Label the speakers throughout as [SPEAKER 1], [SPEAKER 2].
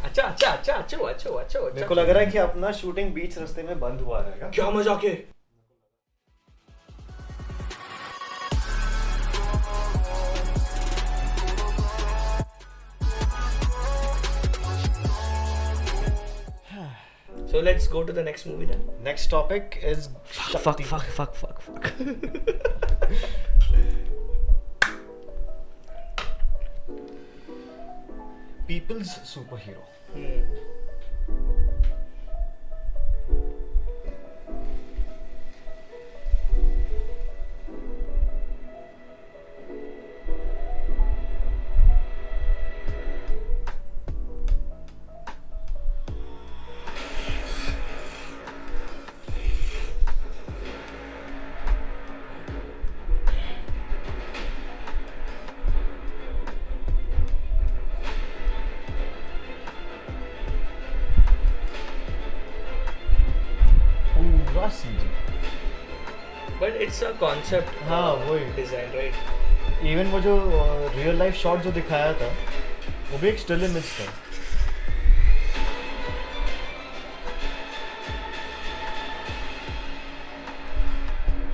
[SPEAKER 1] अच्छा अच्छा अच्छा अच्छा अच्छा अच्छा
[SPEAKER 2] मेरे को लग रहा है कि अपना शूटिंग बीच रास्ते में बंद हुआ रहेगा।
[SPEAKER 1] क्या मजाक है। So let's go to the next movie then.
[SPEAKER 2] Next topic is
[SPEAKER 1] Fuck.
[SPEAKER 2] People's superhero. पूरा CG.
[SPEAKER 1] But it's a concept.
[SPEAKER 2] हाँ, वही।
[SPEAKER 1] Design, right?
[SPEAKER 2] इवन वो जो रियल लाइफ शॉट जो दिखाया था वो भी एक स्टिल इमेज था।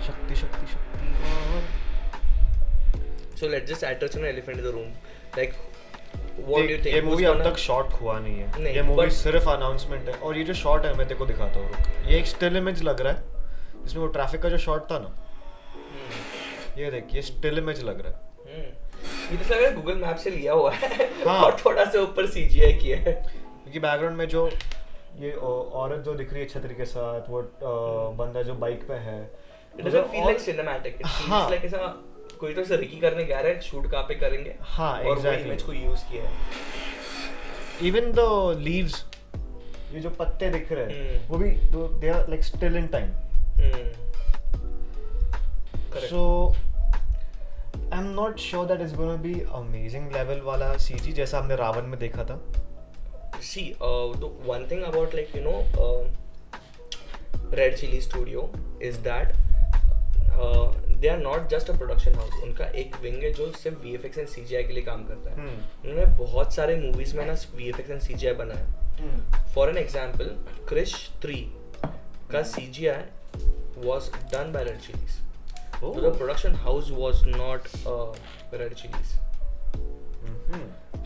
[SPEAKER 2] शक्ति शक्ति शक्ति।
[SPEAKER 1] So let's just touch on an elephant in the room. Like, what do you think?
[SPEAKER 2] ये मूवी
[SPEAKER 1] Who's
[SPEAKER 2] अब
[SPEAKER 1] gonna-
[SPEAKER 2] तक शॉट हुआ नहीं है।
[SPEAKER 1] नहीं,
[SPEAKER 2] ये मूवी
[SPEAKER 1] but-
[SPEAKER 2] सिर्फ अनाउंसमेंट है। और ये जो शॉट है मैं तेरे को दिखाता हूँ, रुक। ये एक स्टिल इमेज लग रहा है इसमें वो ट्रैफिक का जो शॉट था ना, ये देख, ये स्टिल इमेज लग रहा है।
[SPEAKER 1] ये तो लग रहा है गूगल मैप से लिया हुआ है।
[SPEAKER 2] हाँ।
[SPEAKER 1] और थोड़ा सा ऊपर CGI किया है।
[SPEAKER 2] क्योंकि बैकग्राउंड में जो ये औरत जो दिख रही है छतरी के साथ, वो बंदा जो बाइक पे है,
[SPEAKER 1] It doesn't feel like cinematic. It feels
[SPEAKER 2] हाँ।
[SPEAKER 1] like ऐसा कोई तो रिकी करने जा रहा है, शूट कहाँ पे करेंगे।
[SPEAKER 2] हाँ,
[SPEAKER 1] और वो
[SPEAKER 2] exactly.
[SPEAKER 1] इमेज को यूज किया है।
[SPEAKER 2] इवन द लीव्स, ये जो पत्ते दिख रहे हैं वो भी they are like still in time.
[SPEAKER 1] Correct.
[SPEAKER 2] So I'm not sure that it's going to be amazing level वाला CG जैसा हमने रावण में देखा था।
[SPEAKER 1] See, the one thing about, like, you know, Red Chilli Studio is that they are not just a production house. उनका एक wing है जो सिर्फ VFX and CGI के लिए काम करता है। उन्होंने बहुत सारे मूवीज में ना VFX and CGI बनाया। For an example, Krish 3 का CGI was done by Red Chillies. So the production house was not Red Chillies.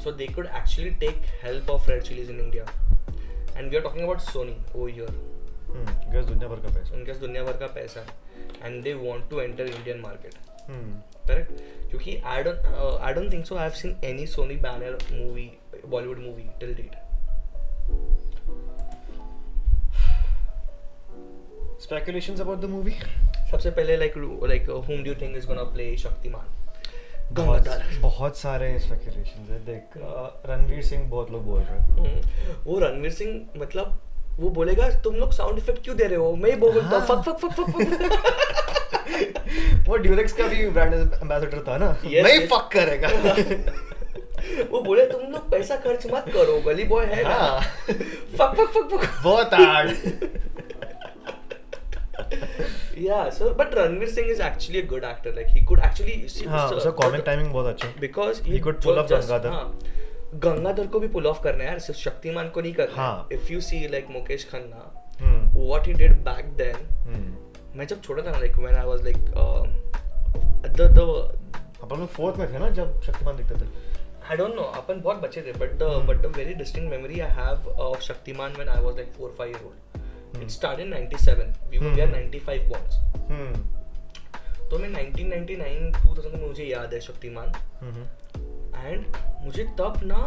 [SPEAKER 1] So they could actually take help of Red Chillies in India. And we are talking about Sony over here.
[SPEAKER 2] Gas दुनिया भर का पैसा।
[SPEAKER 1] उनके पास दुनिया भर का पैसा है and they want to enter Indian market.
[SPEAKER 2] Hmm.
[SPEAKER 1] Correct? क्योंकि I don't think so I've seen any Sony banner movie, Bollywood movie till date.
[SPEAKER 2] Speculations about the movie?
[SPEAKER 1] सबसे पहले like whom do you think is gonna play Shaktimaan?
[SPEAKER 2] बहुत सारे speculations है। देख, रणवीर सिंह बहुत लोग बोल रहे हैं।
[SPEAKER 1] वो रणवीर सिंह मतलब वो बोलेगा तुम लोग साउंड इफेक्ट क्यों दे रहे हो, मैं ही बोलता हूँ फक फक फक फक।
[SPEAKER 2] वो ड्यूरेक्स का भी ब्रांड एम्बेसडर था ना।
[SPEAKER 1] Yes,
[SPEAKER 2] नहीं
[SPEAKER 1] yes.
[SPEAKER 2] फक करेगा।
[SPEAKER 1] वो बोले तुम लोग पैसा खर्च मत करो, गली बॉय है ना।
[SPEAKER 2] हाँ।
[SPEAKER 1] Fuck fuck fuck fuck.
[SPEAKER 2] बहुत hard.
[SPEAKER 1] Yeah, so but Ranveer Singh is actually a good actor. Like he could actually see.
[SPEAKER 2] हाँ, उसका कॉमिक टाइमिंग बहुत अच्छा है।
[SPEAKER 1] Because
[SPEAKER 2] He could pull off Gangadhar.
[SPEAKER 1] हाँ, गंगाधर को भी पुल ऑफ करना है यार, सिर्फ शक्तिमान को नहीं करना
[SPEAKER 2] हाँ.
[SPEAKER 1] है। If you see like Mukesh Khanna,
[SPEAKER 2] hmm.
[SPEAKER 1] what he did back then, मैं जब छोटा था ना, like when I was like the
[SPEAKER 2] अपन लोग फोर्थ में थे ना जब शक्तिमान दिखते थे।
[SPEAKER 1] I don't know, अपन बहुत बच्चे थे, but the very distinct memory I have of Shaktiman when I was like 4-5 year old. It started in 97. We are 95 borns. तो मैं 1999-2000 में मुझे याद है शक्तिमान, and मुझे तब ना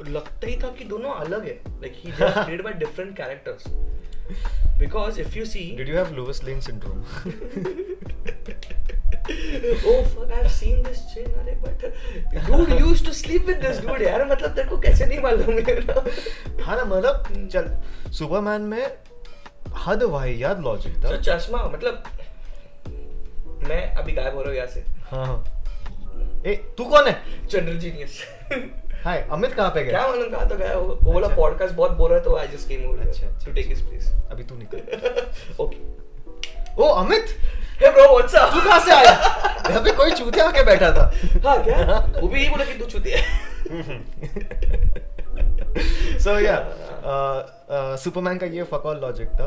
[SPEAKER 1] लगता ही था कि दोनों अलग है, like he just played by different characters. Because if you see,
[SPEAKER 2] Did you have Lewis Lane syndrome?
[SPEAKER 1] oh fuck, I've seen this chin, अरे but dude you used to sleep with this dude यार, मतलब तेरे को कैसे नहीं मालूम है ना?
[SPEAKER 2] हाँ ना, मतलब चल सुपरमैन में हद वाहियात लॉजिक था।
[SPEAKER 1] तो चश्मा मतलब मैं अभी गायब हो रहा हूँ यहाँ से।
[SPEAKER 2] हाँ। ए तू कौन है?
[SPEAKER 1] General genius.
[SPEAKER 2] हाय, अमित कहाँ पे गया?
[SPEAKER 1] क्या मालूम कहाँ तो गया, वो बोला पॉडकास्ट बहुत बोर है तो आई जस्ट केम ओवर
[SPEAKER 2] अच्छा,
[SPEAKER 1] टू टेक हिज प्लेस।
[SPEAKER 2] अभी तू निकल।
[SPEAKER 1] ओके।
[SPEAKER 2] ओ Amit,
[SPEAKER 1] hey bro what's up?
[SPEAKER 2] तू कहाँ से आया? यहाँ पे कोई चूतिया आके बैठा था।
[SPEAKER 1] हाँ क्या? वो भी यही बोला कि तू चूतिया है।
[SPEAKER 2] So yeah, सुपरमैन का ये फकॉल लॉजिक था.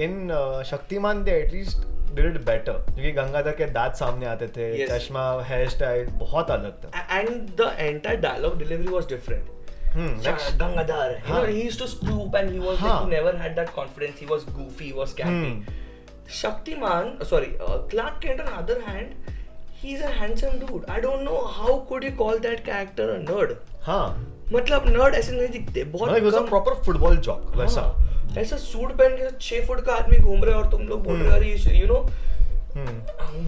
[SPEAKER 2] इन शक्तिमान दे एटलीस्ट डिड इट बेटर, क्योंकि गंगाधर के दांत सामने आते थे,
[SPEAKER 1] Yes.
[SPEAKER 2] चश्मा, हेयर स्टाइल बहुत अलग था.
[SPEAKER 1] And the entire dialogue delivery was different. Gangadhar, you know, he used to stoop and he was like, he never had that confidence. He was goofy, he was campy. Shaktiman, Clark Kent on the other hand, he's a handsome dude. I don't know how could you call that character a nerd.
[SPEAKER 2] हाँ,
[SPEAKER 1] मतलब nerd ऐसे नहीं दिखते, बहुत
[SPEAKER 2] it was a proper football jock वैसा.
[SPEAKER 1] हाँ, ऐसा suit पहन के 6 फुट का आदमी घूम रहा है और तुम लोग बोल रहे हो यू नो.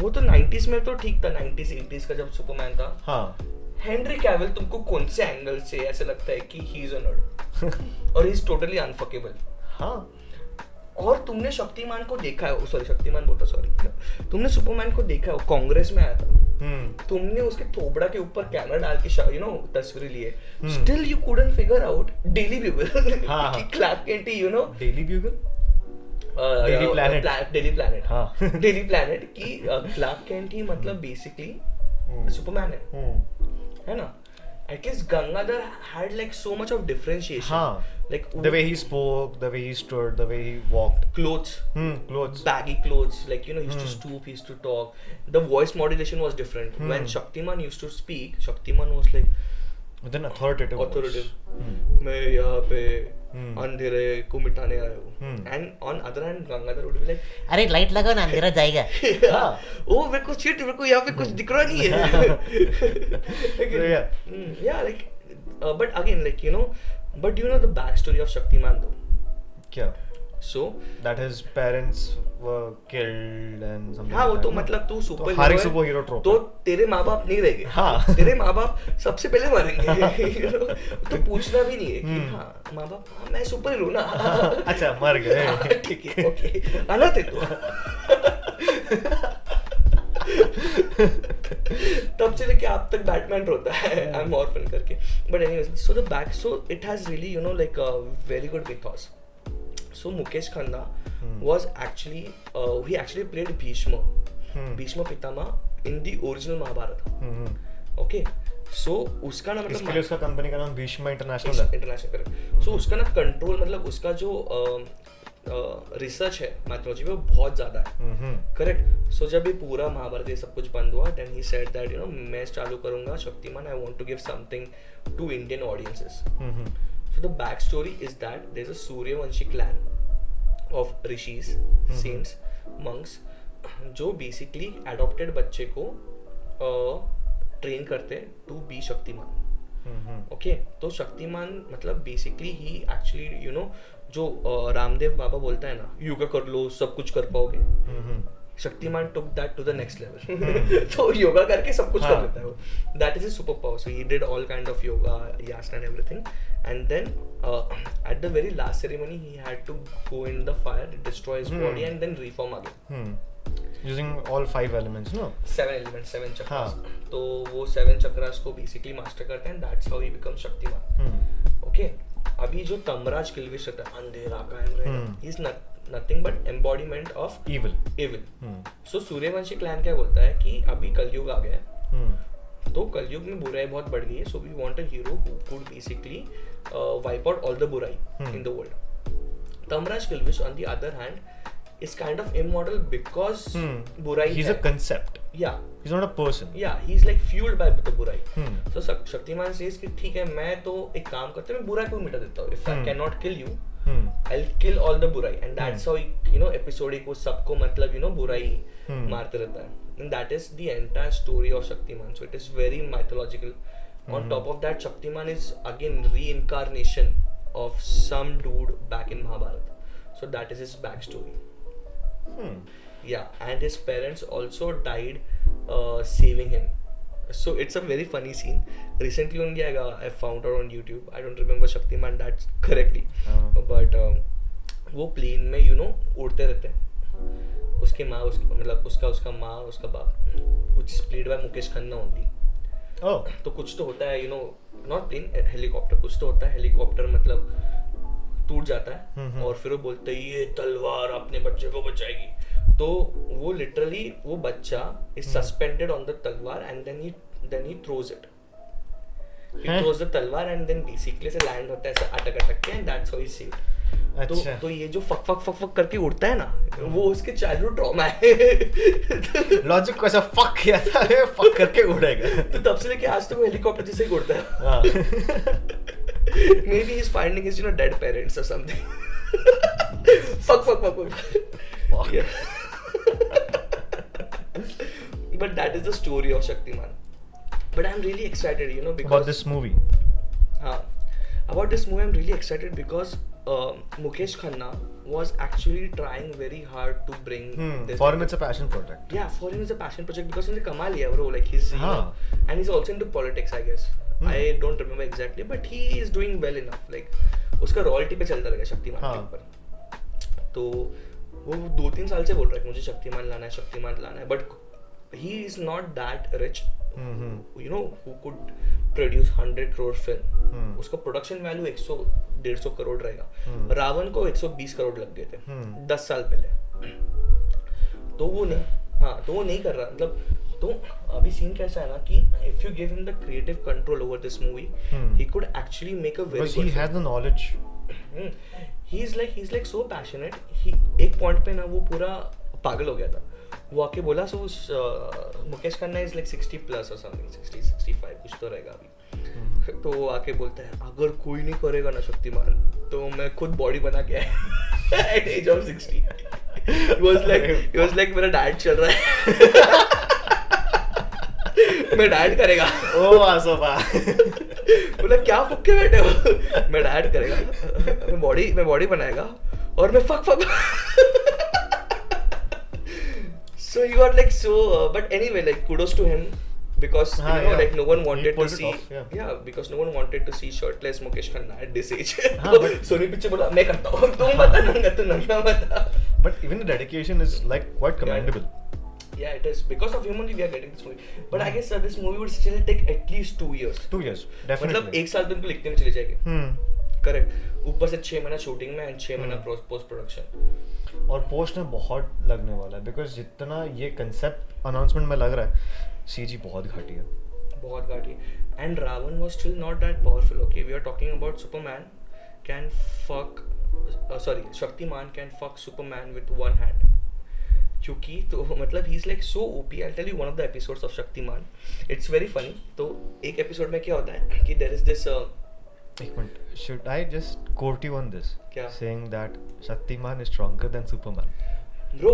[SPEAKER 1] वो तो 90s में तो ठीक था, 90s 80s का जब सुपरमैन था.
[SPEAKER 2] हाँ,
[SPEAKER 1] हेनरी कैविल तुमको कौन से एंगल से ऐसे लगता है कि ही इज अ नर्ड और ही इज टोटली अनफकेबल.
[SPEAKER 2] हाँ,
[SPEAKER 1] और तुमने शक्तिमान को देखा है, शक्तिमान बोलता तुमने सुपरमैन को देखा है, वो कांग्रेस में आया था. तुमने उसके थोबड़ा के ऊपर कैमरा डाल के यू नो तस्वीरें लिए. Still you couldn't figure out Daily Bugle कि Clark Kent you know
[SPEAKER 2] Daily Bugle, Daily
[SPEAKER 1] Planet की क्लार्क केंट ही मतलब बेसिकली सुपरमैन है ना. At least Gangadhar had like so much of differentiation.
[SPEAKER 2] हाँ,
[SPEAKER 1] like
[SPEAKER 2] the way he spoke, the way he stood, the way he walked.
[SPEAKER 1] Clothes,
[SPEAKER 2] Clothes.
[SPEAKER 1] baggy clothes. Like you know, he used to stoop, he used to talk. The voice modulation was different. When Shaktiman used to speak, Shaktiman was like
[SPEAKER 2] With an authoritative.
[SPEAKER 1] authoritative. मैं यहाँ पे अंधेरे को मिटाने आया हूँ. And on other hand, Gangadhar would be like,
[SPEAKER 3] अरे light लगाओ ना अंधेरा जाएगा.
[SPEAKER 1] oh मेरे को shit, मेरे को यहाँ पे कुछ दिख रहा नहीं है.
[SPEAKER 2] So, yeah.
[SPEAKER 1] Yeah, like, but again, like you know, but you know the backstory of Shaktiman though.
[SPEAKER 2] क्या?
[SPEAKER 1] So
[SPEAKER 2] That his parents were killed and something.
[SPEAKER 1] हाँ, वो
[SPEAKER 2] like
[SPEAKER 1] तो
[SPEAKER 2] that, no?
[SPEAKER 1] मतलब तू सुपर
[SPEAKER 2] हर एक सुपर हीरो ट्रोप
[SPEAKER 1] तो तेरे माँ बाप नहीं रहेंगे.
[SPEAKER 2] हाँ.
[SPEAKER 1] तेरे माँ बाप सबसे पहले मरेंगे. You know? तो पूछना भी नहीं है कि हाँ माँ बाप, हाँ मैं सुपर हीरो ना.
[SPEAKER 2] अच्छा, मर गए.
[SPEAKER 1] हाँ, ठीक है, ओके, अनाथ है तू. तब से लेके आप तक बैटमैन रोता है आई एम ऑर्फन करके. But anyways, so the back, so it has really you know like very good mythos. So Mukesh Khanna was actually he actually played Bhishma, Bhishma Pitama in the original Mahabharata. Okay, so उसका ना
[SPEAKER 2] इसके लिए
[SPEAKER 1] मतलब
[SPEAKER 2] उसका company का नाम Bhishma international है.
[SPEAKER 1] International correct. So उसका ना कंट्रोल मतलब उसका जो रिसर्च है मैथोलॉजी में वो बहुत ज़्यादा है. करेक्ट. सो जब ये पूरा महाभारत ये सब कुछ बंद हुआ, then he said that you know मैं चालू करूँगा Shaktimaan, I want to give something to Indian audiences. So the backstory is that there's a Suryavanshi clan of rishis, saints, monks, जो basically adopted बच्चे को train करते to be शक्तिमान. Okay, तो शक्तिमान मतलब basically he actually you know जो रामदेव बाबा बोलता है ना, योगा कर लो सब कुछ कर पाओगे. Shaktimaan took that to the next level. तो योगा करके सब कुछ कर लेता है वो. That is his superpower. So he did all kind of yoga, yasana and everything. And then at the very last ceremony, he had to go in the fire, destroy his body, and then reform again.
[SPEAKER 2] Using all 5 elements, no?
[SPEAKER 1] 7 elements, 7 chakras. तो वो 7 chakras को basically master करते हैं, and that's how he becomes Shaktimaan. Okay. अभी जो तमराज किल्विश रहता है, अंधेरा कायम रहेगा. He's nothing but embodiment of
[SPEAKER 2] Evil.
[SPEAKER 1] So Suryavanshi clan क्या बोलता है कि अभी कलयुग आ गया है. तो कलयुग में बुराई बहुत बढ़ गई है. So we want a hero who could basically wipe out all the बुराई in the world. Tamraj Kilvish on the other hand is kind of immortal because बुराई
[SPEAKER 2] He's
[SPEAKER 1] है.
[SPEAKER 2] a concept.
[SPEAKER 1] Yeah.
[SPEAKER 2] He's not a person.
[SPEAKER 1] Yeah, he's like fueled by the बुराई. So Shaktimaan says कि ठीक है मैं तो एक काम करता हूँ, मैं बुराई को मिटा देता हूँ. If I cannot kill you, I'll kill all the बुराई. And that's how you know episodic वो सबको मतलब you know बुराई मारते रहता है. And that is the entire story of Shaktiman. So it is very mythological. On top of that, Shaktiman is again reincarnation of some dude back in Mahabharata. So that is his backstory. Yeah, and his parents also died saving him. So it's a very funny scene. Recently only I found out on YouTube. I don't remember Shaktiman that correctly. But वो plane में you know उड़ते रहते हैं. उसके माँ मतलब उसका माँ उसका बाप which is played by Mukesh Khanna only.
[SPEAKER 2] Oh.
[SPEAKER 1] तो कुछ तो होता है you know not plane helicopter कुछ तो होता है. हेलीकॉप्टर मतलब टूट जाता है और फिर वो बोलते हैं ये तलवार अपने बच्चे को बचाएगी. तो वो लिटरली वो बच्चा is suspended on the तलवार and then he throws it. he
[SPEAKER 2] हैं?
[SPEAKER 1] throws the तलवार and then basically ऐसे land होता है ऐसे अटक के and that's how he saved.
[SPEAKER 2] अच्छा
[SPEAKER 1] तो ये जो फक करके उड़ता है ना वो उसके चाइल्डहुड ट्रॉमा है.
[SPEAKER 2] लॉजिक को ऐसा फक किया था फक करके उड़ेगा.
[SPEAKER 1] तो तब से लेके आज तक वो हेलीकॉप्टर जैसे ही उड़ता है.
[SPEAKER 2] हाँ.
[SPEAKER 1] Maybe he's finding his dead parents or something. fuck. Yeah. But that is the story of Shaktiman. But I'm really excited, because
[SPEAKER 2] About this movie.
[SPEAKER 1] About this movie I'm really excited because Mukesh Khanna was actually trying very hard to bring this.
[SPEAKER 2] For him it's a passion project.
[SPEAKER 1] Yeah, for him it's a passion project because he's a कमा लिया bro, like he's and he's also into politics I guess. I don't remember exactly but he is doing well enough, like उसका royalty पे चलता रहेगा शक्तिमान के ऊपर. तो वो 2-3 साल से बोल रहा है कि मुझे शक्तिमान लाना है but he is not that rich, who could produce 100 crore film. उसका प्रोडक्शन वैल्यू 100-150 करोड़ रहेगा. रावण को 120 करोड़ लग गए थे 10 साल पहले. तो वो नहीं कर रहा. मतलब तो अभी सीन कैसा है ना कि if you give him the creative control over this movie, he could actually make a very
[SPEAKER 2] Because
[SPEAKER 1] good
[SPEAKER 2] he has the knowledge.
[SPEAKER 1] he's like so passionate. एक पॉइंट पे ना वो पूरा पागल हो गया था. वो आके बोला so Mukesh Khanna is like 60 plus और समथिंग 60-65 कुछ तो रहेगा अभी. तो वो आके बोलता है अगर कोई नहीं करेगा ना शक्तिमान तो मैं खुद बॉडी बना के at age of 60. he was like मेरा डाइट चल रहा है. मैं डाइट करेगा.
[SPEAKER 2] ओ आसोबा.
[SPEAKER 1] बोला क्या फुक के बैठे हो. मैं डाइट करेगा, मैं बॉडी बनाएगा और मैं fuck. So he got like but anyway, like kudos to him because like no one wanted to see because no one wanted to see shirtless Mukesh Khanna at this age. तो सोनी पीछे बोला मैं करता हूँ तुम बता नंगा तू नंगा बता.
[SPEAKER 2] But even the dedication is like quite commendable.
[SPEAKER 1] Yeah, it is because of him only we are getting this movie. But I guess this movie would still take at least 2 years.
[SPEAKER 2] 2 years, definitely.
[SPEAKER 1] मतलब 1 साल तो उनको लिखने में चले जाएंगे. Correct. ऊपर से 6 महीना शूटिंग में एंड 6 महीना पोस्ट प्रोडक्शन.
[SPEAKER 2] और पोस्ट में बहुत लगने वाला है बिकॉज जितना ये कंसेप्ट अनाउंसमेंट में लग रहा है सीजी बहुत घाटी है.
[SPEAKER 1] And Ravan was still not that powerful. Okay we are talking about Superman can fuck Shaktimaan can fuck Superman with one hand. क्योंकि तो मतलब he is like so OP. I tell you one of the episodes of Shaktimaan. It's very funny. तो एक episode में क्या होता है कि देयर इज दिस
[SPEAKER 2] एक मिनट, should I just quote you on this?
[SPEAKER 1] क्या?
[SPEAKER 2] Saying that Shaktiman is stronger than Superman.
[SPEAKER 1] Bro,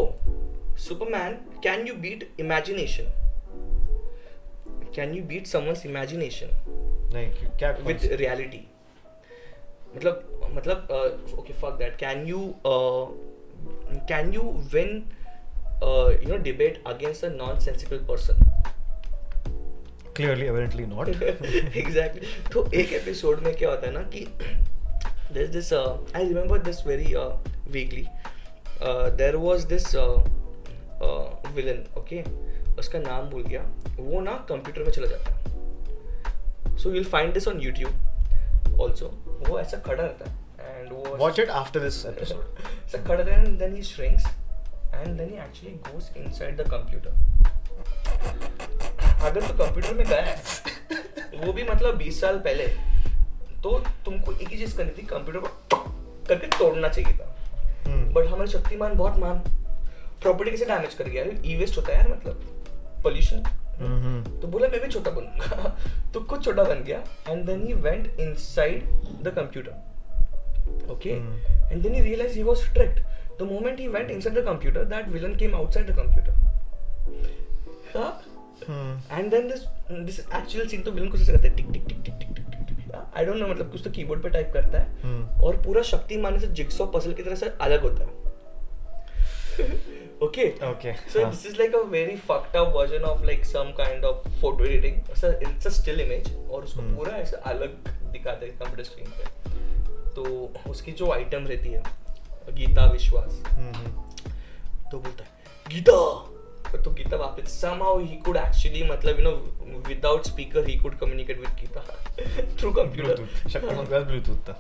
[SPEAKER 1] Superman, can you beat imagination? Can you beat someone's imagination?
[SPEAKER 2] नहीं क्या
[SPEAKER 1] With reality? मतलब okay fuck that. Can you win debate against a nonsensical person?
[SPEAKER 2] Clearly, evidently not.
[SPEAKER 1] Exactly. तो एक episode में क्या होता है ना कि there's this I remember this very vaguely. There was this villain. Okay, उसका नाम भूल गया. वो ना कंप्यूटर में चला जाता है. So you'll find this on YouTube also. वो ऐसा खड़ा रहता है and वो
[SPEAKER 2] Watch it after this episode.
[SPEAKER 1] ऐसा खड़ा रहता है and then he shrinks and then he actually goes inside the computer. अगर तो कंप्यूटर में गया है वो भी मतलब 20 साल पहले तो तुमको एक ही चीज करनी थी, कंप्यूटर को करके तोड़ना चाहिए था. बट हमारे शक्तिमान बहुत मान प्रॉपर्टी कैसे डैमेज कर गया. ई वेस्ट होता है यार, मतलब पोल्यूशन. तो बोला मैं भी छोटा बनूंगा. तो खुद छोटा बन गया and then he went inside the computer. Okay and then he realised he was tricked. The moment he went inside the computer that villain came outside the computer. And then this actual scene तो villain को कैसे करता है टिक tick tick tick tick tick. I don't no, मतलब कुछ तो keyboard पे type करता है और पूरा शक्तिमान से जिगसॉ पजल की तरह से अलग होता है. Okay. So this is like a very fucked up version of like some kind of photo editing. It's a still image और उसको पूरा ऐसे अलग दिखाते हैं कंप्यूटर स्क्रीन पे. तो उसकी जो आइटम रहती है गीता विश्वास, तो बोलता है गीता. तो गीता वापस somehow he could actually मतलब without speaker he could communicate with Gita through computer.
[SPEAKER 2] Shaktimaan का ब्लूटूथ था.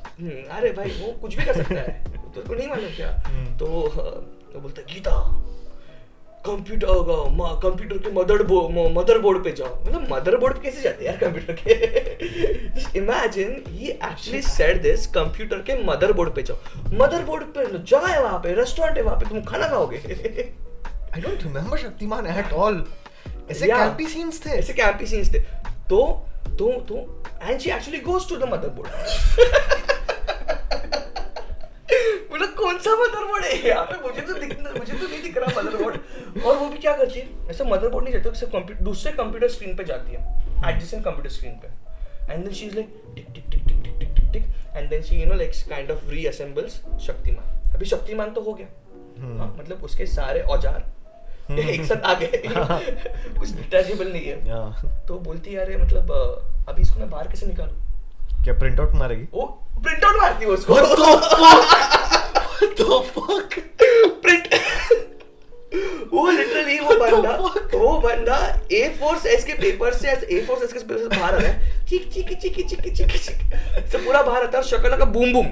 [SPEAKER 1] अरे भाई वो कुछ भी कर सकता है, तो नहीं मालूम क्या. तो बोलता है गीता कंप्यूटर के मदरबोर्ड पे जाओ. मतलब मदरबोर्ड कैसे जाते हैं यार कंप्यूटर के? Just imagine he actually said this, computer के मदरबोर्ड पे जाओ. मदरबोर्ड पे जगह है वहाँ पे, रेस्टोरेंट है वहाँ पे, तुम खाना खाओगे.
[SPEAKER 2] I don't remember Shaktimaan at all. ऐसे
[SPEAKER 1] Yeah.
[SPEAKER 2] campy scenes थे.
[SPEAKER 1] ऐसे कैंपी सीन्स थे. तो and she actually goes to the motherboard. मतलब कौन सा मदरबोर्ड है यहाँ पे? मुझे तो नहीं दिख रहा मदरबोर्ड. और वो भी क्या करती है, ऐसे मदरबोर्ड नहीं जाती, सिर्फ दूसरे कंप्यूटर स्क्रीन पे जाती है, एडजेसेंट कंप्यूटर स्क्रीन पे. And then she is like tick tick tick tick tick tick tick tick and then she like kind of reassembles Shaktimaan. अभी शक्तिमान तो हो गया. हाँ, मतलब उसके सारे औजार एक साथ आ गए. कुछ डिटैचेबल नहीं है.
[SPEAKER 2] Yeah.
[SPEAKER 1] तो बोलती है अरे मतलब अभी इसको मैं बाहर कैसे निकालूं?
[SPEAKER 2] क्या प्रिंट आउट मारेगी?
[SPEAKER 1] वो प्रिंट आउट मारती है उसको.
[SPEAKER 2] What the fuck?
[SPEAKER 1] प्रिंट वो लिटरली वो बंदा A4 साइज के पेपर से A4 साइज के पेपर से बाहर आ रहा है. चिक चिक चिक चिक चिक चिक से पूरा बाहर आता है. शक्ल का बूम बूम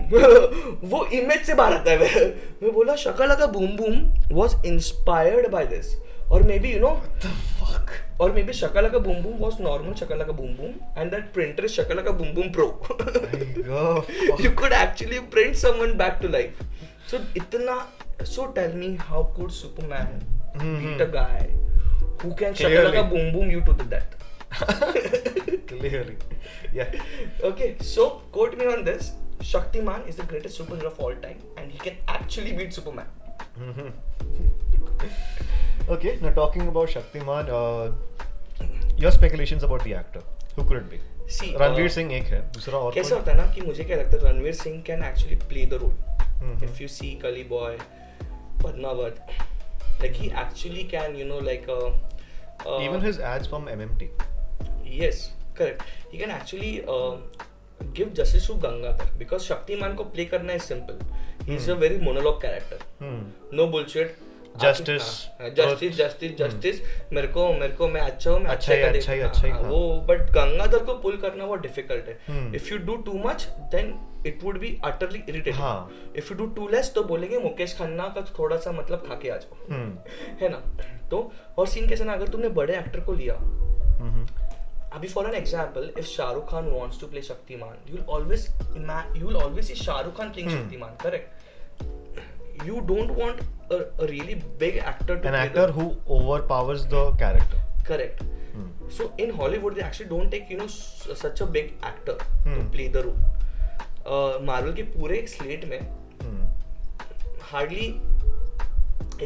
[SPEAKER 1] वो इमेज से बाहर आता है. मैं बोला शक्ल का boom boom was inspired by this. और मे बी और मे बी शक्ल का बूम बूम वाज नॉर्मल शक्ल का boom boom and that printer is शक्ल का boom boom pro. You could actually print someone back to life. So tell me, how could Superman beat a guy who can shakalaka boom boom you to the death?
[SPEAKER 2] Clearly. Yeah.
[SPEAKER 1] Okay, so quote me on this. Shaktiman is the greatest superhero of all time and he can actually beat Superman.
[SPEAKER 2] Okay, now talking about Shaktiman, your speculations about the actor. Who could it be?
[SPEAKER 1] See,
[SPEAKER 2] Ranveer Singh एक है, दूसरा और
[SPEAKER 1] कैसे
[SPEAKER 2] कौन?
[SPEAKER 1] होता है ना कि मुझे क्या लगता है Ranveer Singh can actually play the role. If you see Gully Boy, Padmavat, like he actually can,
[SPEAKER 2] Even his ads from MMT.
[SPEAKER 1] Yes, correct. He can actually give justice to Gangadhar because Shaktiman को play करना is simple. He's a very monologue character. No bullshit.
[SPEAKER 2] Justice.
[SPEAKER 1] Justice. मेरे को मैं अच्छा हूँ, मैं
[SPEAKER 2] अच्छा ही, हाँ.
[SPEAKER 1] वो but गंगाधर को pull करना बहुत difficult है. If you do too much, then it would be utterly irritating.
[SPEAKER 2] हाँ.
[SPEAKER 1] If you do too less, तो बोलेंगे मुकेश खन्ना का थोड़ा सा मतलब खा के आ जाओ. है ना? तो और सीन कैसे ना, अगर तुमने बड़े एक्टर को लिया, अभी for an example, if Shahrukh Khan wants to play Shaktiman, you will always see Shahrukh Khan playing Shaktiman, correct? You don't want a really big actor to
[SPEAKER 2] An
[SPEAKER 1] play
[SPEAKER 2] actor who overpowers the character.
[SPEAKER 1] Correct. So in Hollywood they actually don't take such a big actor to play the role. Marvel के पूरे एक slate में hardly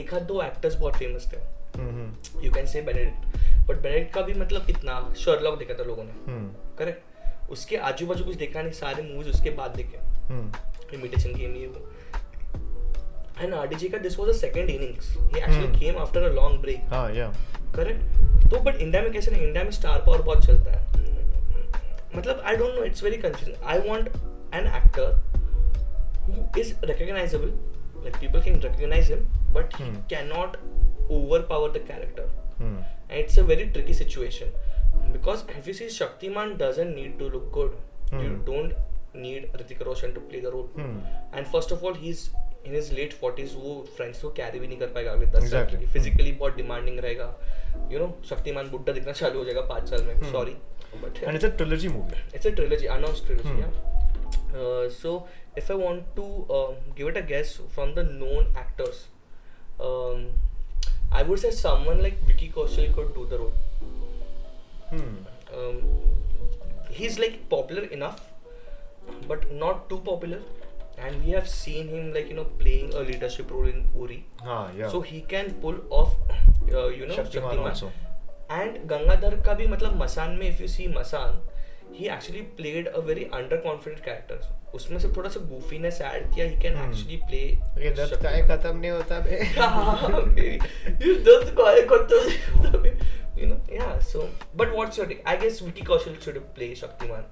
[SPEAKER 1] एक आध दो actors बहुत famous थे. You can say Benedict, but Benedict का भी मतलब कितना शर्लॉक देखा था लोगों ने, करेक्ट? उसके आजू बाजू कुछ देखा नहीं, सारे मूवीज उसके बाद देखे. इमिटेशन गेम ये वो. And RDJ का this was a second innings. He actually came after a long break.
[SPEAKER 2] हाँ, yeah.
[SPEAKER 1] Correct? तो but इंडिया में कैसे ना, इंडिया में स्टार पावर बहुत चलता है. मतलब I don't know, it's very confusing. I want an actor who is recognizable, like people can recognize him, but he cannot overpower the character. And it's a very tricky situation because if you see, Shaktiman doesn't need to look good. You don't need Hrithik Roshan to play the role. And first of all, he's in his late 40s. वो friends को carry भी नहीं कर पाएगा अगले 10 साल के लिए. फिजिकली बहुत डिमांडिंग रहेगा. शक्तिमान बुड्ढा दिखना चालू हो जाएगा 5 साल में. Sorry, but
[SPEAKER 2] And it's a trilogy movie.
[SPEAKER 1] it's a trilogy, announced trilogy. Yeah. So if I want to give it a guess from the known actors, I would say someone like Vicky Kaushal could do the role. He's like popular enough, but not too popular. And we have seen him playing a leadership role in Uri.
[SPEAKER 2] Yeah.
[SPEAKER 1] So he can pull off
[SPEAKER 2] Shaktiman also.
[SPEAKER 1] And Gangadhar का भी मतलब मसान में, if you see Masan, he actually played a very underconfident character. उसमें से थोड़ा सा goofiness add किया. He can actually play.
[SPEAKER 2] ये दर्द काहे खत्म नहीं होता बे.
[SPEAKER 1] ये दर्द काहे खत्म नहीं होता बे. Yeah. So, but what's your take? I guess Vicky Kaushal should play Shaktiman.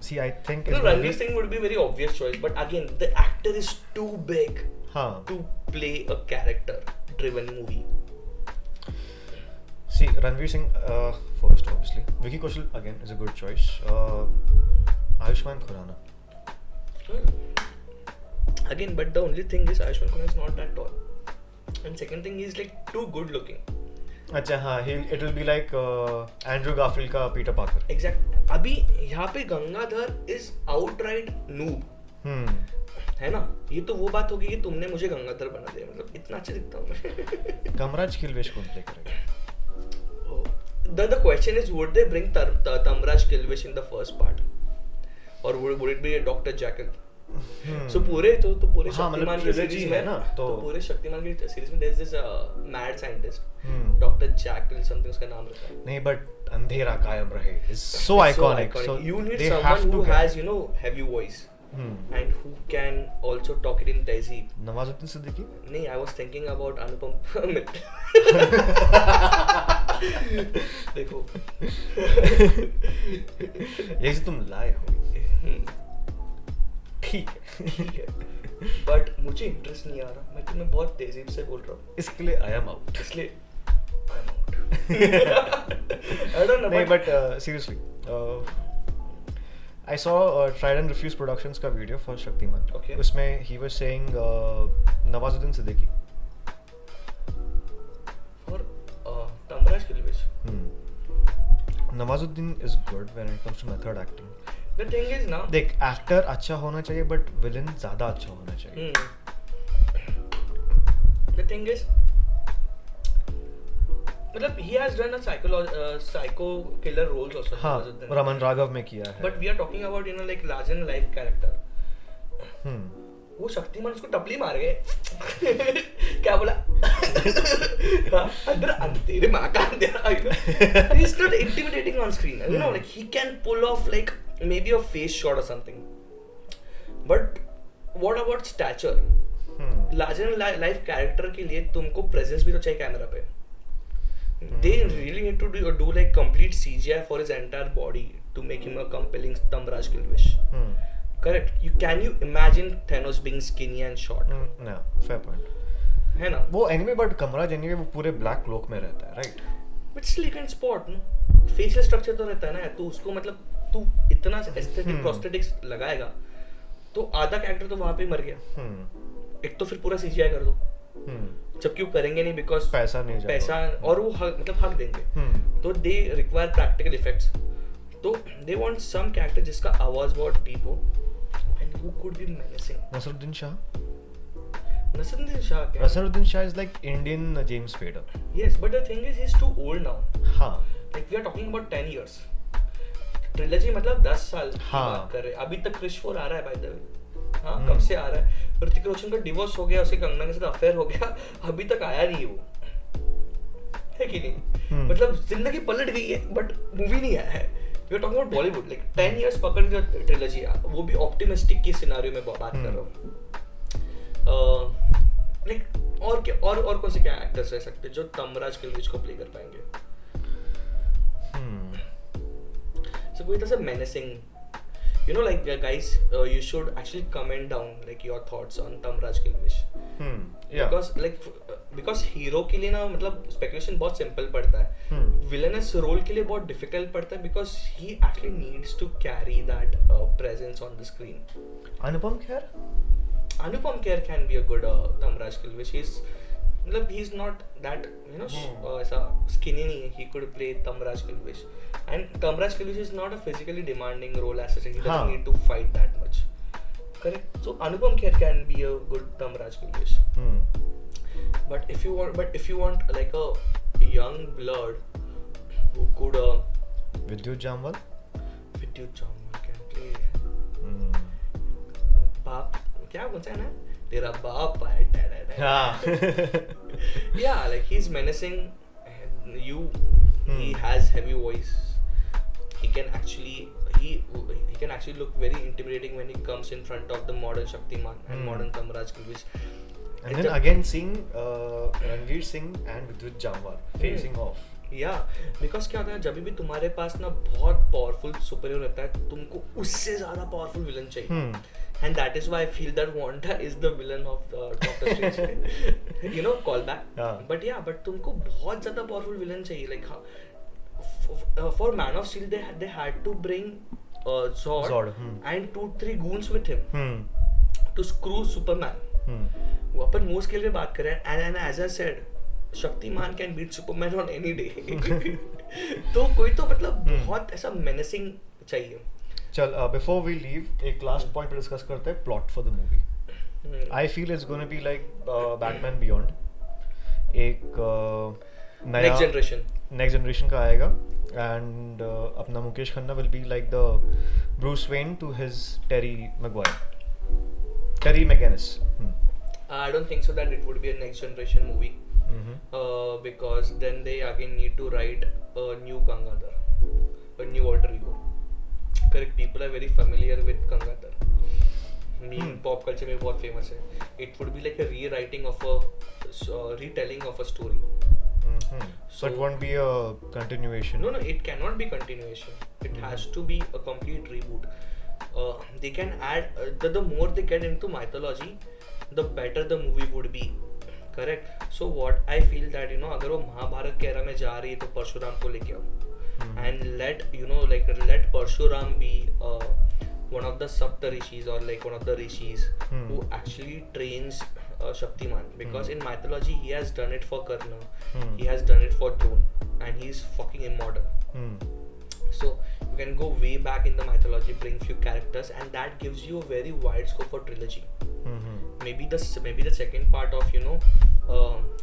[SPEAKER 2] See, I think
[SPEAKER 1] Ranveer Singh would be a very obvious choice, but again, the actor is too big to play a character-driven movie.
[SPEAKER 2] See, Ranveer Singh first, obviously. Vicky Kaushal again is a good choice. Ayushmann Khurrana.
[SPEAKER 1] Again, but the only thing is Ayushmann Khurrana is not that tall. and second thing he's like too good looking.
[SPEAKER 2] अच्छा हाँ, it will be like Andrew Garfield का Peter Parker.
[SPEAKER 1] Exact. अभी यहाँ पे Gangadhar is outright noob. है ना? ये तो वो बात होगी कि तुमने मुझे गंगाधर बना दिया, मतलब इतना अच्छा दिखता हूँ मैं.
[SPEAKER 2] कमराज किल्वेश कौन प्ले करेगा?
[SPEAKER 1] The question is, would they bring Tamraj Kilvish in the first part, or would it be a Dr. Jekyll? So पूरे पूरे
[SPEAKER 2] हाँ, मतलब
[SPEAKER 1] शक्तिमान की
[SPEAKER 2] trilogy
[SPEAKER 1] सीरीज
[SPEAKER 2] है
[SPEAKER 1] में
[SPEAKER 2] ना,
[SPEAKER 1] तो
[SPEAKER 2] तो
[SPEAKER 1] पूरे शक्तिमान की सीरीज में there's this mad scientist Dr. Jekyll something उसका नाम रहता है.
[SPEAKER 2] नहीं, but अंधेरा कायम रहे is so iconic. So
[SPEAKER 1] you need
[SPEAKER 2] they
[SPEAKER 1] someone
[SPEAKER 2] have to
[SPEAKER 1] who
[SPEAKER 2] get-
[SPEAKER 1] has, you know, heavy voice and who can also talk it in tehzeeb.
[SPEAKER 2] Nawazuddin Siddiqui?
[SPEAKER 1] नहीं, I was thinking about Anupam Mitt. देखो
[SPEAKER 2] ये जो तुम लाए हो ठीक है,
[SPEAKER 1] but मुझे इंटरेस्ट नहीं आ रहा. मैं तुम्हें बहुत तेजीब से बोल रहा हूँ,
[SPEAKER 2] इसके लिए आई एम आउट.
[SPEAKER 1] इसलिए I am out. I don't know.
[SPEAKER 2] नहीं, but seriously I saw Tried and Refused Productions का वीडियो फॉर शक्तिमान.
[SPEAKER 1] Okay.
[SPEAKER 2] उसमें he was saying Nawazuddin Siddiqui.
[SPEAKER 1] For Tamraj Kilvish.
[SPEAKER 2] Nawazuddin is good when it comes to method acting.
[SPEAKER 1] The thing is ना,
[SPEAKER 2] देख, actor अच्छा होना चाहिए but villain ज्यादा अच्छा होना चाहिए.
[SPEAKER 1] द थिंग इज मतलब he has done a psycho killer roles also.
[SPEAKER 2] हाँ,
[SPEAKER 1] Nawazuddin.
[SPEAKER 2] रमन राघव में किया है.
[SPEAKER 1] But we are talking about, you know, like larger than life character. वो शक्तिमान उसको टपली मार गए. क्या बोला? हाँ, अंदर अंधेरे माँ का अंधेरा. He's not intimidating on screen. You know, like he can pull off like maybe a face shot or something. But what about stature? Larger than life character के लिए तुमको presence भी तो चाहिए कैमरा पे. They really need to do like complete CGI for his entire body to make him a compelling Tamraj Kilvish. Correct. Can you imagine Thanos being skinny and short?
[SPEAKER 2] No, fair point.
[SPEAKER 1] है ना?
[SPEAKER 2] वो anyway, but Kamaraj anyway वो पूरे black cloak में रहता है, right?
[SPEAKER 1] But still you can spot, no? Facial structure तो रहता है ना, तू उसको मतलब तू इतना aesthetic prosthetics लगाएगा तो आधा कैरेक्टर तो वहाँ पे मर गया. एक तो फिर पूरा CGI कर दो. जबकि वो करेंगे नहीं बिकॉज
[SPEAKER 2] पैसा नहीं जाएगा.
[SPEAKER 1] पैसा और वो मतलब हक देंगे. तो दे रिक्वायर प्रैक्टिकल इफेक्ट्स. तो दे वांट सम कैरेक्टर जिसका आवाज बहुत डीप हो and who could be menacing.
[SPEAKER 2] Naseeruddin Shah.
[SPEAKER 1] Naseeruddin Shah क्या?
[SPEAKER 2] Naseeruddin Shah is like Indian James Spader.
[SPEAKER 1] Yes, but the thing is he's too old now.
[SPEAKER 2] हाँ.
[SPEAKER 1] Like we are talking about 10 years. Trilogy मतलब 10 साल की
[SPEAKER 2] हाँ.
[SPEAKER 1] बात कर रहे हैं. अभी तक क्रिश 4 आ रहा है बाय द वे. हाँ, कब से आ रहा है? ऋतिक रोशन का डिवोर्स हो गया, उसके कंगना के साथ अफेयर हो गया, अभी तक आया नहीं वो. है कि नहीं? मतलब जिंदगी पलट गई है बट मूवी नहीं आया है. We are talking about Bollywood. Like 10 years पकड़ के ट्रिलॉजी है, वो भी ऑप्टिमिस्टिक की सिनेरियो में बात कर रहा हूँ. लाइक और क्या और कौन से क्या एक्टर्स रह सकते हैं जो तमराज किल्विश को प्ले कर पाएंगे? So कोई तरह से menacing. You know, like guys, you should actually comment down like your thoughts on Tamraj Kilvish.
[SPEAKER 2] Yeah.
[SPEAKER 1] Because hero के लिए ना मतलब speculation बहुत simple पड़ता है. Villainous role के लिए बहुत difficult पड़ता है because he actually needs to carry that presence on the screen.
[SPEAKER 2] Anupam Kher.
[SPEAKER 1] Anupam Kher can be a good Tamraj Kilvish. He's not that, you know, ऐसा skinny नहीं है. He could play Tamraj Kilvish. And Tamraj Kilvish is not a physically demanding role as such. He doesn't need to fight that much. Correct. So Anupam Kher can be a good Tamraj Kilvish. But if you want like a young blood who could
[SPEAKER 2] Vidyut Jamwal.
[SPEAKER 1] Vidyut Jamwal can play. बाप क्या कौन सा है ना? तेरा बाप है. Yeah, like he's menacing you. He has heavy voice. He can actually look very intimidating when he comes in front of the modern Shaktiman and modern Tamraj Kilvish.
[SPEAKER 2] And then again seeing Ranveer Singh and Vidyut Jamwal facing off.
[SPEAKER 1] Yeah, because क्या होता है जब भी तुम्हारे पास ना बहुत powerful super hero रहता है तुमको उससे ज्यादा पावरफुल विलन चाहिए. And that is why I feel that Wanda is the villain of Doctor Strange. You know, callback.
[SPEAKER 2] Yeah.
[SPEAKER 1] But तुमको बहुत ज़्यादा powerful villain चाहिए. Like for Man of Steel they had to bring Zod. And 2-3 goons with him to screw Superman.
[SPEAKER 2] हम्म
[SPEAKER 1] वो अपन move scale पे बात कर रहे हैं and as I said Shaktimaan can beat Superman on any day तो कोई तो मतलब बहुत ऐसा मेनेसिंग चाहिए.
[SPEAKER 2] चल बिफोर वी लीव एक लास्ट पॉइंट पे डिस्कस करते हैं plot for the movie. I feel it's gonna be like Batman Beyond. एक नया
[SPEAKER 1] नेक्स्ट
[SPEAKER 2] जनरेशन का आएगा एंड अपना Mukesh Khanna will be like the Bruce Wayne to his Terry McGinnis.
[SPEAKER 1] I don't think so that it would be a next generation movie. Because then they again need to write a new Gangadhar, a new alter ego. Correct, people are very familiar with Gangadhar. Meme pop culture में बहुत famous है. It would be like a rewriting of a retelling of a story.
[SPEAKER 2] So it won't be a continuation.
[SPEAKER 1] No, it cannot be continuation. It has to be a complete reboot. They can add the more they get into mythology, the better the movie would be. Correct. So what I feel that अगर वो महाभारत के era में जा रही है तो परशुराम को लेके आओ and let Parshuram be one of the Sapta Rishis or like one of the Rishis who actually trains Shaktiman, because in mythology he has done it for Karna, he has done it for Drona, and he is fucking immortal. So you can go way back in the mythology, bring few characters, and that gives you a very wide scope for trilogy. Maybe the second part of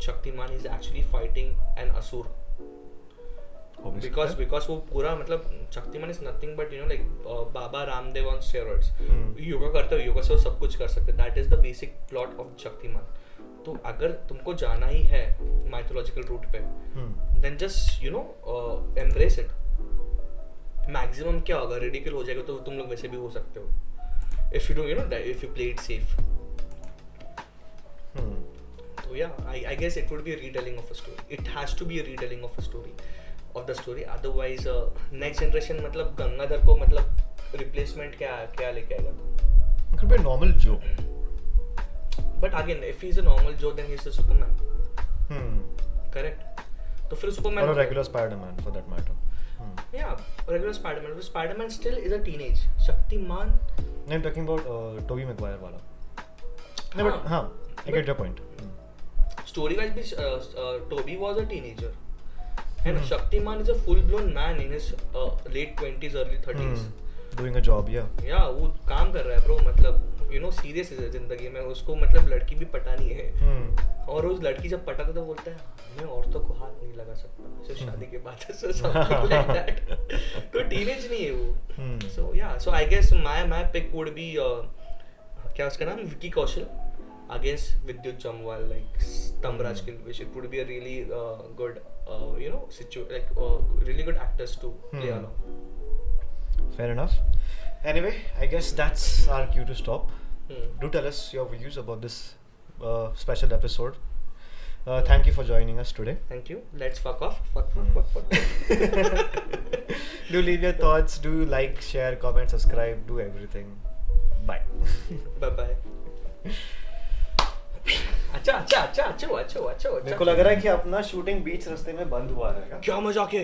[SPEAKER 1] Shaktiman is actually fighting an asur.
[SPEAKER 2] Obviously.
[SPEAKER 1] Because वो पूरा मतलब Shaktiman is nothing but Baba Ramdev on steroids. Yoga करते हो, योगा से वो सब कुछ कर सकते. That is the basic plot of Shaktiman. तो अगर तुमको जाना ही है mythological route पे, then just embrace it. Maximum क्या होगा, ridiculous हो जाएगा तो तुम लोग वैसे भी हो सकते हो. If you do, if you play it safe. So yeah, I guess it would be a retelling of a story. It has to be a retelling of the story. Otherwise, next generation मतलब गंगाधर को मतलब replacement क्या लेके आएगा?
[SPEAKER 2] It could be a normal Joe.
[SPEAKER 1] But again, if he's a normal Joe, then he's the Superman. Correct. तो फिर Superman.
[SPEAKER 2] Or a regular Spider-Man for that matter.
[SPEAKER 1] Yeah, regular Spider-Man. But Spider-Man still is a teenage. Shaktiman.
[SPEAKER 2] No, I'm talking about Tobey Maguire वाला. No, but I get your point.
[SPEAKER 1] Story-wise, Tobey was a teenager. And Shaktiman is a full-blown man in his late 20s, early 30s.
[SPEAKER 2] Doing a job, yeah.
[SPEAKER 1] Yeah, वो काम कर रहा है bro. मतलब serious है जिंदगी में. उसको मतलब लड़की भी पटानी है. और उस लड़की जब पटाता तो बोलता है मैं औरतों को हाथ नहीं लगा सकता सिर्फ शादी के बाद. something like that. तो टीनेज नहीं है वो. So I guess my pick would be क्या उसका नाम, Vicky Kaushal against Vidyut Jamwal, like Tamraj Kilvish. It would be a really good really good actors to play along.
[SPEAKER 2] Fair enough. Anyway, I guess that's our cue to stop. Do tell us your views about this special episode. Thank you for joining us today.
[SPEAKER 1] Thank you. Let's fuck off. Fuck.
[SPEAKER 2] Do leave your thoughts. Do like, share, comment, subscribe. Do everything. Bye.
[SPEAKER 1] Bye. अच्छा
[SPEAKER 2] मेरे को लग रहा है कि अपना shooting बीच रास्ते में बंद हुआ रहेगा.
[SPEAKER 1] क्या मजाक है.